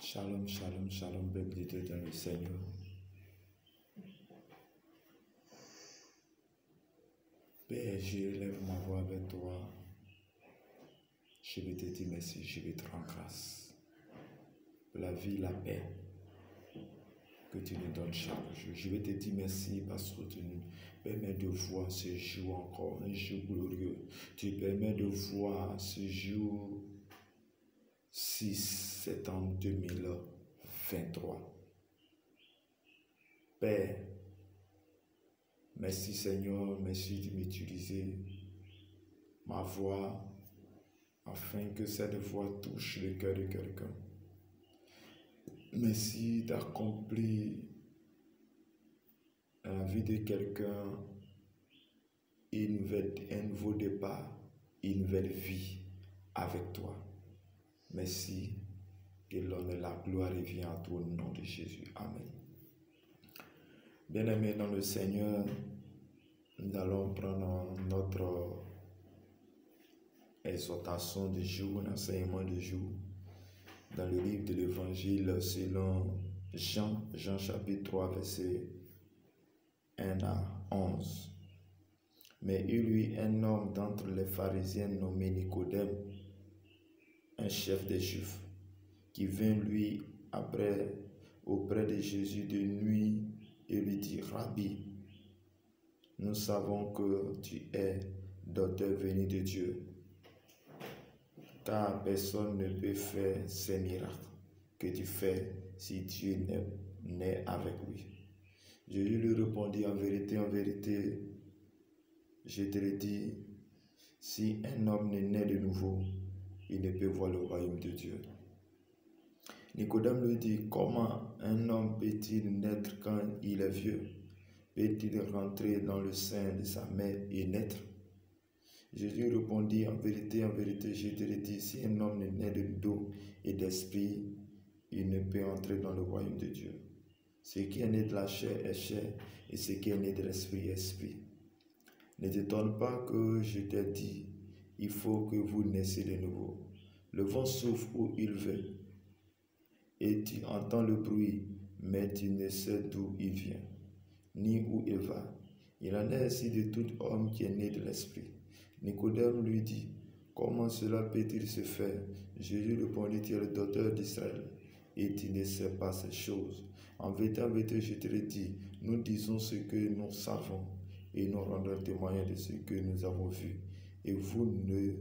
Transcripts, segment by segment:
Shalom, shalom, shalom, peuple de Dieu dans le Seigneur. Père, je lève ma voix avec toi. Je vais te dire merci, je vais te rendre grâce pour la vie, la paix que tu nous donnes chaque jour. Je vais te dire merci parce que tu nous permets de voir ce jour encore, un jour glorieux. Tu permets de voir ce jour 6 septembre 2023. Père, merci Seigneur, merci de m'utiliser ma voix afin que cette voix touche le cœur de quelqu'un. Merci d'accomplir dans la vie de quelqu'un un nouveau départ, une nouvelle vie avec toi. Merci, que l'honneur et la gloire reviennent à toi au nom de Jésus. Amen. Bien-aimés dans le Seigneur, nous allons prendre notre exhortation du jour, l'enseignement du jour, dans le livre de l'Évangile selon Jean chapitre 3, verset 1 à 11. Mais il y eut un homme d'entre les pharisiens nommé Nicodème, un chef des Juifs, qui vint auprès de Jésus de nuit et lui dit: Rabbi, nous savons que tu es docteur venu de Dieu, car personne ne peut faire ces miracles que tu fais si Dieu n'est avec lui. Jésus lui répondit: en vérité, je te le dis, si un homme n'est né de nouveau, il ne peut voir le royaume de Dieu. Nicodème lui dit: comment un homme peut-il naître quand il est vieux? Peut-il rentrer dans le sein de sa mère et naître? Jésus répondit: en vérité, je te le dis, si un homme n'est né d'eau et d'esprit, il ne peut entrer dans le royaume de Dieu. Ce qui est né de la chair est chair, et ce qui est né de l'esprit est esprit. Ne t'étonne pas que je t'ai dit, il faut que vous naissiez de nouveau. Le vent souffle où il veut, et tu entends le bruit, mais tu ne sais d'où il vient, ni où il va. Il en est ainsi de tout homme qui est né de l'esprit. Nicodème lui dit: comment cela peut-il se faire? Jésus répondit: tu es le docteur d'Israël, et tu ne sais pas ces choses. En vérité, je te le dis, nous disons ce que nous savons, et nous rendons témoignage de ce que nous avons vu, et vous ne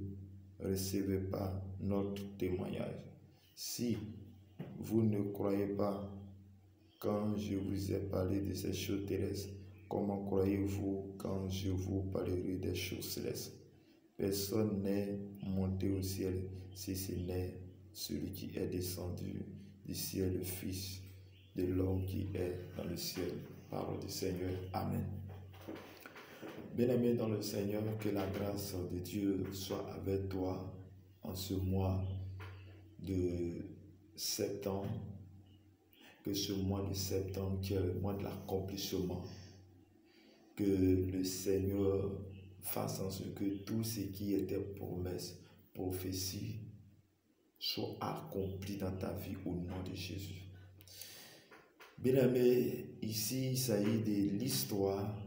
recevez pas notre témoignage. Si vous ne croyez pas quand je vous ai parlé de ces choses terrestres, comment croyez-vous quand je vous parlerai des choses célestes? Personne n'est monté au ciel si ce n'est celui qui est descendu du ciel, le Fils de l'homme qui est dans le ciel. Parole du Seigneur. Amen. Bien-aimé dans le Seigneur, que la grâce de Dieu soit avec toi en ce mois de septembre, que ce mois de septembre qui est le mois de l'accomplissement, que le Seigneur fasse en sorte que tout ce qui était promesse, prophétie, soit accompli dans ta vie au nom de Jésus. Bien-aimé, ici il s'agit de l'histoire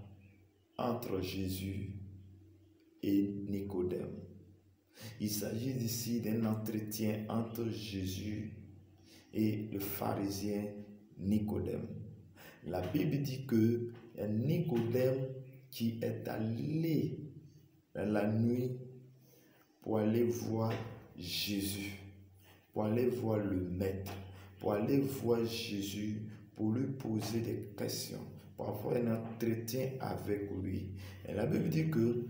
entre Jésus et Nicodème. Il s'agit ici d'un entretien entre Jésus et le pharisien Nicodème. La Bible dit que Nicodème qui est allé dans la nuit pour aller voir Jésus, pour aller voir le Maître, pour aller voir Jésus, pour lui poser des questions, pour avoir un entretien avec lui. Et la Bible dit que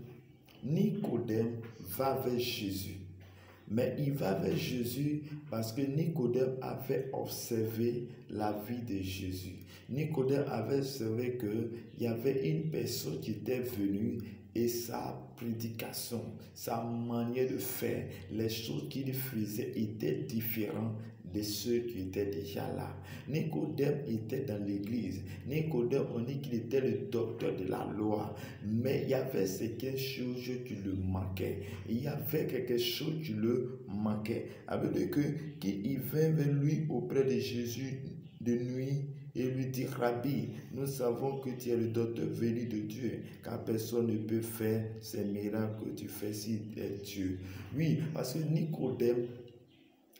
Nicodème va vers Jésus. Mais il va vers Jésus parce que Nicodème avait observé la vie de Jésus. Nicodème avait observé qu'il y avait une personne qui était venue et sa prédication, sa manière de faire, les choses qu'il faisait étaient différentes de ceux qui étaient déjà là. Nicodème était dans l'église. Nicodème, on dit qu'il était le docteur de la loi. Mais il y avait quelque chose qui le manquait. Il y avait quelque chose qui le manquait. Avec que qu'il vint vers lui auprès de Jésus de nuit et lui dit, Rabbi, nous savons que tu es le docteur venu de Dieu, car personne ne peut faire ces miracles que tu fais si tu es Dieu. Oui, parce que Nicodème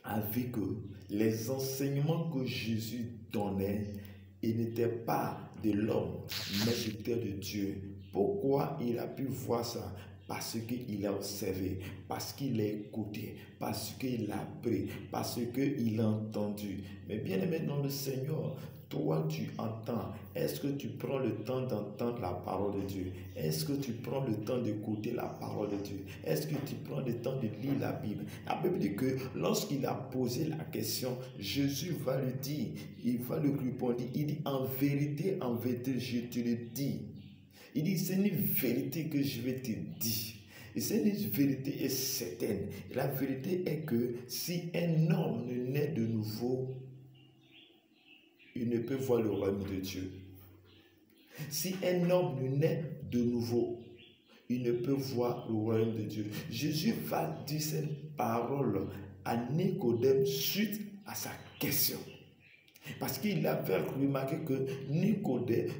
a vu que les enseignements que Jésus donnait, ils n'étaient pas de l'homme, mais c'était de Dieu. Pourquoi il a pu voir ça? Parce qu'il a observé, parce qu'il a écouté, parce qu'il a appris, parce qu'il a entendu. Mais bien aimé dans le Seigneur, toi tu entends. Est-ce que tu prends le temps d'entendre la parole de Dieu? Est-ce que tu prends le temps d'écouter la parole de Dieu? Est-ce que tu prends le temps de lire la Bible? La Bible dit que lorsqu'il a posé la question, Jésus va lui dire, il va lui répondre, il dit en vérité, je te le dis. Il dit, c'est une vérité que je vais te dire. Et c'est une vérité est certaine. Et la vérité est que si un homme ne naît de nouveau, il ne peut voir le royaume de Dieu. Si un homme ne naît de nouveau, il ne peut voir le royaume de Dieu. Jésus va dire cette parole à Nicodème suite à sa question. Parce qu'il avait remarqué que Nicodème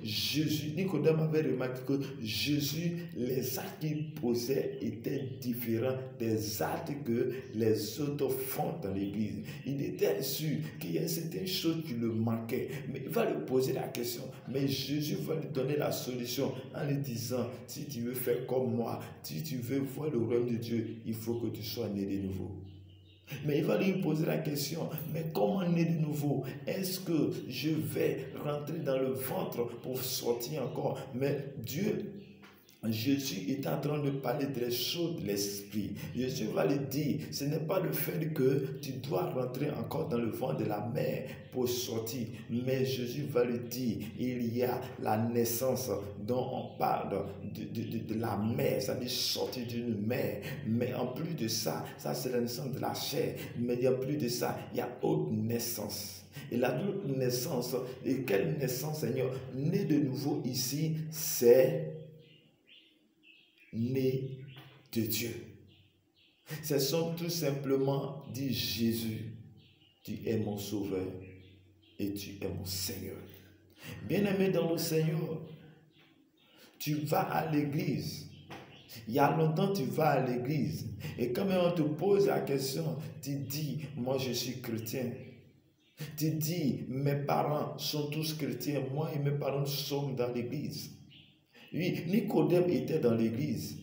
avait remarqué que Jésus, les actes qu'il posait étaient différents des actes que les autres font dans l'église. Il était sûr qu'il y a certaines choses qui le manquaient. Mais il va lui poser la question. Mais Jésus va lui donner la solution en lui disant, si tu veux faire comme moi, si tu veux voir le royaume de Dieu, il faut que tu sois né de nouveau. Mais il va lui poser la question, mais comment naître de nouveau? Est-ce que je vais rentrer dans le ventre pour sortir encore? Mais Jésus est en train de parler des choses de l'esprit. Jésus va lui dire, ce n'est pas le fait que tu dois rentrer encore dans le ventre de la mère pour sortir, mais Jésus va lui dire, il y a la naissance dont on parle de la mère, ça veut dire sortir d'une mère, mais en plus de ça, ça c'est la naissance de la chair, mais en plus de ça, il y a autre naissance. Et la naissance, et quelle naissance, Seigneur? Né de nouveau ici, c'est né de Dieu. Ce sont tout simplement, dit Jésus, tu es mon sauveur et tu es mon Seigneur. Bien-aimé dans le Seigneur, tu vas à l'église. Il y a longtemps, tu vas à l'église. Et quand même on te pose la question, tu dis, moi je suis chrétien. Tu dis, mes parents sont tous chrétiens, moi et mes parents sommes dans l'église. Oui, Nicodème était dans l'église.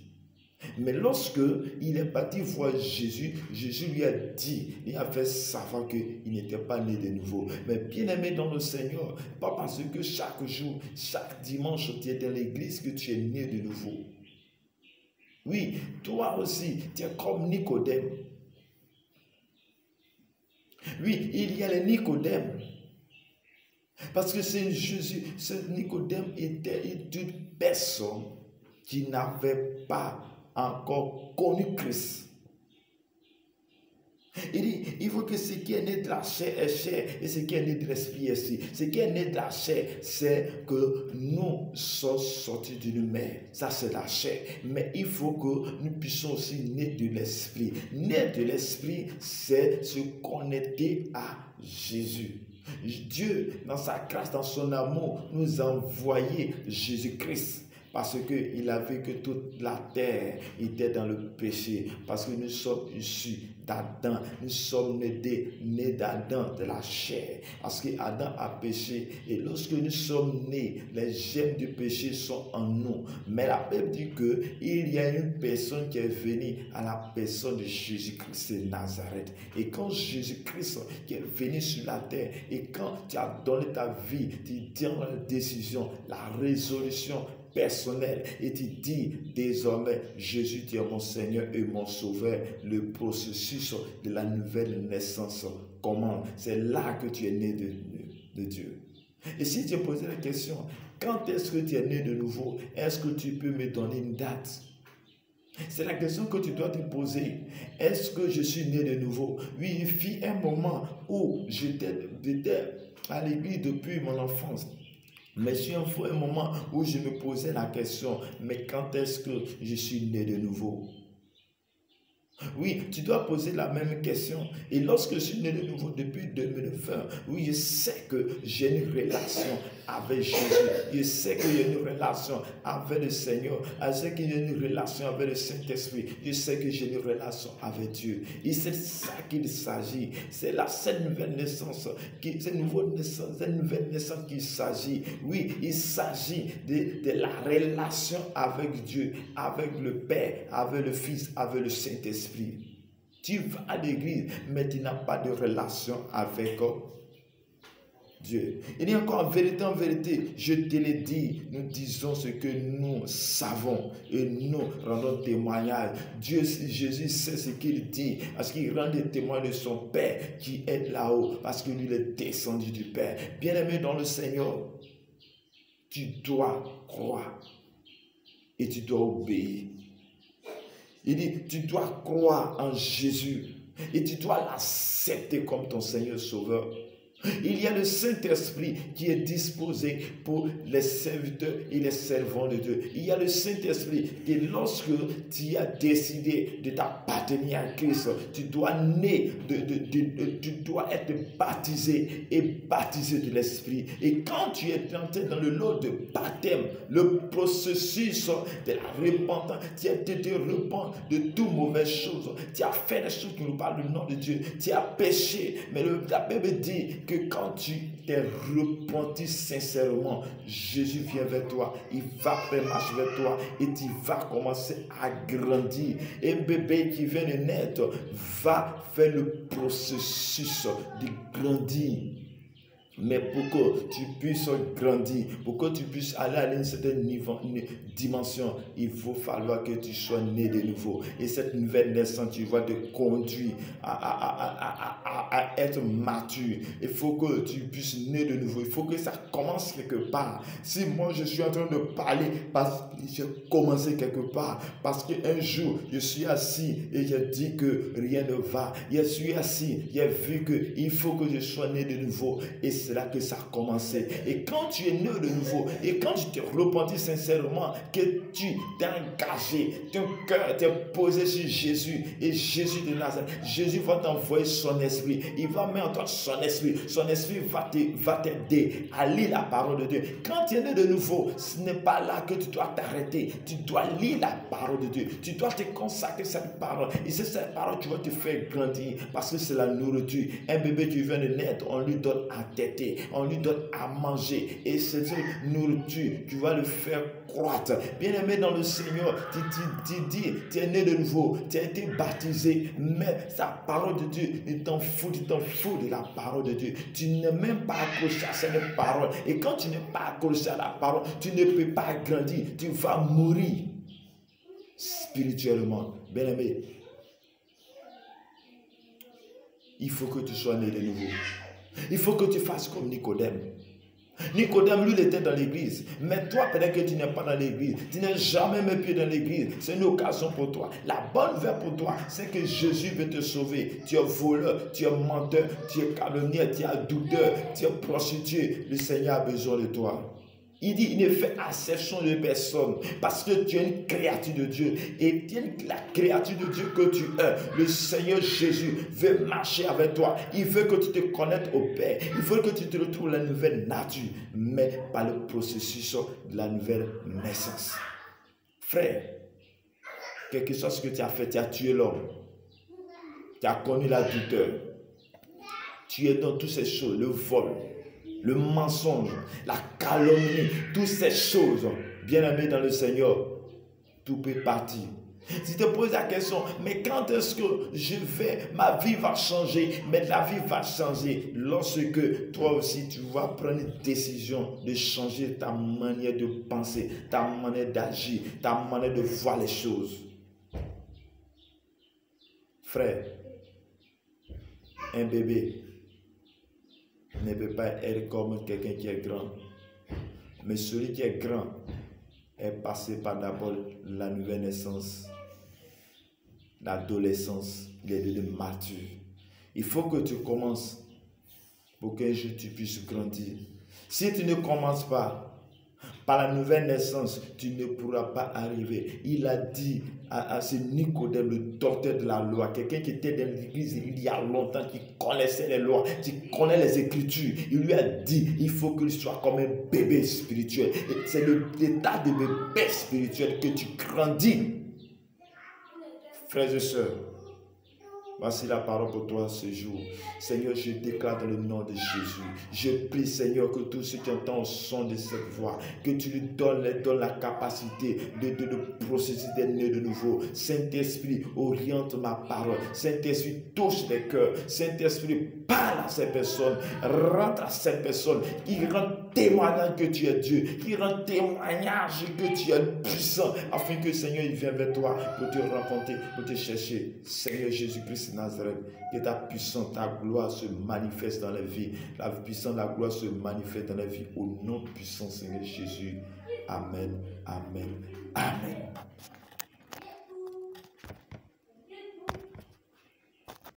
Mais lorsque il est parti voir Jésus, Jésus lui a dit, il a fait savoir qu'il n'était pas né de nouveau. Mais bien aimé dans le Seigneur, pas parce que chaque jour, chaque dimanche, tu es dans l'église que tu es né de nouveau. Oui, toi aussi, tu es comme Nicodème. Oui, il y a les Nicodèmes. Parce que c'est Jésus, ce Nicodème était une personne qui n'avait pas encore connu Christ. Il dit, il faut que ce qui est né de la chair est chair et ce qui est né de l'esprit est esprit. Ce qui est né de la chair, c'est que nous sommes sortis d'une mère. Ça, c'est la chair. Mais il faut que nous puissions aussi naître de l'esprit. Naître de l'esprit, c'est se connecter à Jésus. Dieu, dans sa grâce, dans son amour, nous a envoyé Jésus-Christ. Parce qu'il a vu que toute la terre était dans le péché. Parce que nous sommes issus d'Adam. Nous sommes nés d'Adam, de la chair. Parce qu'Adam a péché. Et lorsque nous sommes nés, les germes du péché sont en nous. Mais la Bible dit qu'il y a une personne qui est venue à la personne de Jésus-Christ de Nazareth. Et quand Jésus-Christ qui est venu sur la terre, et quand tu as donné ta vie, tu prends la décision, la résolution personnel, et tu dis désormais, Jésus, tu es mon Seigneur et mon Sauveur. Le processus de la nouvelle naissance commence. C'est là que tu es né de Dieu. Et si tu posé la question, quand est-ce que tu es né de nouveau? Est-ce que tu peux me donner une date? C'est la question que tu dois te poser. Est-ce que je suis né de nouveau? Oui, il fut un moment où j'étais à l'église depuis mon enfance. Mais il y a un moment où je me posais la question, mais quand est-ce que je suis né de nouveau? Oui, tu dois poser la même question. Et lorsque je suis né de nouveau depuis 2020, oui, je sais que j'ai une relation avec Jésus. Je sais que j'ai une relation avec le Seigneur. Je sais que j'ai une relation avec le Saint-Esprit. Je sais que j'ai une relation avec Dieu. Et c'est ça qu'il s'agit. C'est cette nouvelle naissance, cette nouvelle naissance qu'il s'agit. Oui, il s'agit de la relation avec Dieu, avec le Père, avec le Fils, avec le Saint-Esprit. Tu vas à l'église, mais tu n'as pas de relation avec Dieu. Il dit encore en vérité, je te l'ai dit, nous disons ce que nous savons et nous rendons témoignage. Jésus sait ce qu'il dit, parce qu'il rend des témoins de son Père qui est là-haut, parce que lui est descendu du Père. Bien-aimé dans le Seigneur, tu dois croire et tu dois obéir. Il dit, tu dois croire en Jésus et tu dois l'accepter comme ton Seigneur Sauveur. Il y a le Saint-Esprit qui est disposé pour les serviteurs et les servants de Dieu. Il y a le Saint-Esprit qui, lorsque tu as décidé de t'appartenir à Christ, tu dois tu dois être baptisé et baptisé de l'Esprit. Et quand tu es entré dans le lot de baptême, le processus de la repentance, tu as été repenti de toutes mauvaises choses. Tu as fait des choses qui nous parlent du nom de Dieu. Tu as péché. Mais la Bible dit que quand tu t'es repenti sincèrement, Jésus vient vers toi, il va faire marche vers toi et tu vas commencer à grandir. Un bébé qui vient de naître va faire le processus de grandir. Mais pour que tu puisses grandir, pour que tu puisses aller à une certaine dimension, il faut falloir que tu sois né de nouveau. Et cette nouvelle naissance, tu vas te conduire à être mature. Il faut que tu puisses naître de nouveau. Il faut que ça commence quelque part. Si moi je suis en train de parler parce que j'ai commencé quelque part, parce qu'un jour je suis assis et j'ai dit que rien ne va. Je suis assis, j'ai vu qu'il faut que je sois né de nouveau. Et c'est là que ça a commencé. Et quand tu es né de nouveau, et quand tu t'es repenti sincèrement, que tu t'es engagé, ton cœur t'est posé sur Jésus, et Jésus de Nazareth, Jésus va t'envoyer son esprit. Il va mettre en toi son esprit. Son esprit va t'aider à lire la parole de Dieu. Quand tu es né de nouveau, ce n'est pas là que tu dois t'arrêter. Tu dois lire la parole de Dieu. Tu dois te consacrer à cette parole. Et c'est cette parole qui va te faire grandir, parce que c'est la nourriture. Un bébé qui vient de naître, on lui donne à têter, on lui donne à manger. Et c'est cette nourriture qui va le faire croître. Bien-aimé dans le Seigneur, tu es né de nouveau, tu as été baptisé, mais sa parole de Dieu, tu t'en fous de la parole de Dieu. Tu n'es même pas accroché à cette parole. Et quand tu n'es pas accroché à la parole, tu ne peux pas grandir. Tu vas mourir spirituellement. Bien-aimé, il faut que tu sois né de nouveau. Il faut que tu fasses comme Nicodème. Nicodème, lui, il était dans l'église. Mais toi, peut-être que tu n'es pas dans l'église. Tu n'as jamais mis pied dans l'église. C'est une occasion pour toi. La bonne nouvelle pour toi, c'est que Jésus veut te sauver. Tu es voleur, tu es menteur, tu es calomniaire, tu es adulteur, tu es prostitué. Le Seigneur a besoin de toi. Il dit, il ne fait exception de personne, parce que tu es une créature de Dieu. Et tu es la créature de Dieu que tu es. Le Seigneur Jésus veut marcher avec toi. Il veut que tu te connectes au Père. Il veut que tu te retrouves la nouvelle nature, mais par le processus de la nouvelle naissance. Frère, quelque chose que tu as fait, tu as tué l'homme. Tu as connu l'adultère. Tu es dans toutes ces choses, le vol, le mensonge, la calomnie, toutes ces choses, bien-aimé dans le Seigneur, tout peut partir. Si tu te poses la question, mais quand est-ce que ma vie va changer? Mais la vie va changer lorsque toi aussi tu vas prendre une décision de changer ta manière de penser, ta manière d'agir, ta manière de voir les choses. Frère, un bébé ne peut pas être comme quelqu'un qui est grand. Mais celui qui est grand est passé par d'abord la nouvelle naissance. l'adolescence, il est devenu mature. Il faut que tu commences pour qu'un jour tu puisses grandir. Si tu ne commences pas par la nouvelle naissance, tu ne pourras pas arriver. Il a dit à ce Nicodème, le docteur de la loi, quelqu'un qui était dans l'église il y a longtemps, qui connaissait les lois, qui connaît les Écritures. Il lui a dit, il faut qu'il soit comme un bébé spirituel. C'est l'état de bébé spirituel que tu grandis. Frères et sœurs, voici la parole pour toi ce jour. Seigneur, je déclare dans le nom de Jésus. Je prie, Seigneur, que tous ceux qui entendent le son de cette voix, que tu lui donnes la capacité de processer des nœuds de nouveau. Saint-Esprit, oriente ma parole. Saint-Esprit, touche les cœurs. Saint-Esprit, parle à ces personnes. Rentre à ces personnes qui rendent témoignage que tu es Dieu. Qui rendent témoignage que tu es puissant. Afin que, Seigneur, il vienne vers toi pour te rencontrer, pour te chercher. Seigneur Jésus-Christ de Nazareth, que ta puissance, ta gloire se manifeste dans la vie. La puissance, la gloire se manifeste dans la vie. Au nom puissant, Seigneur Jésus. Amen. Amen. Amen.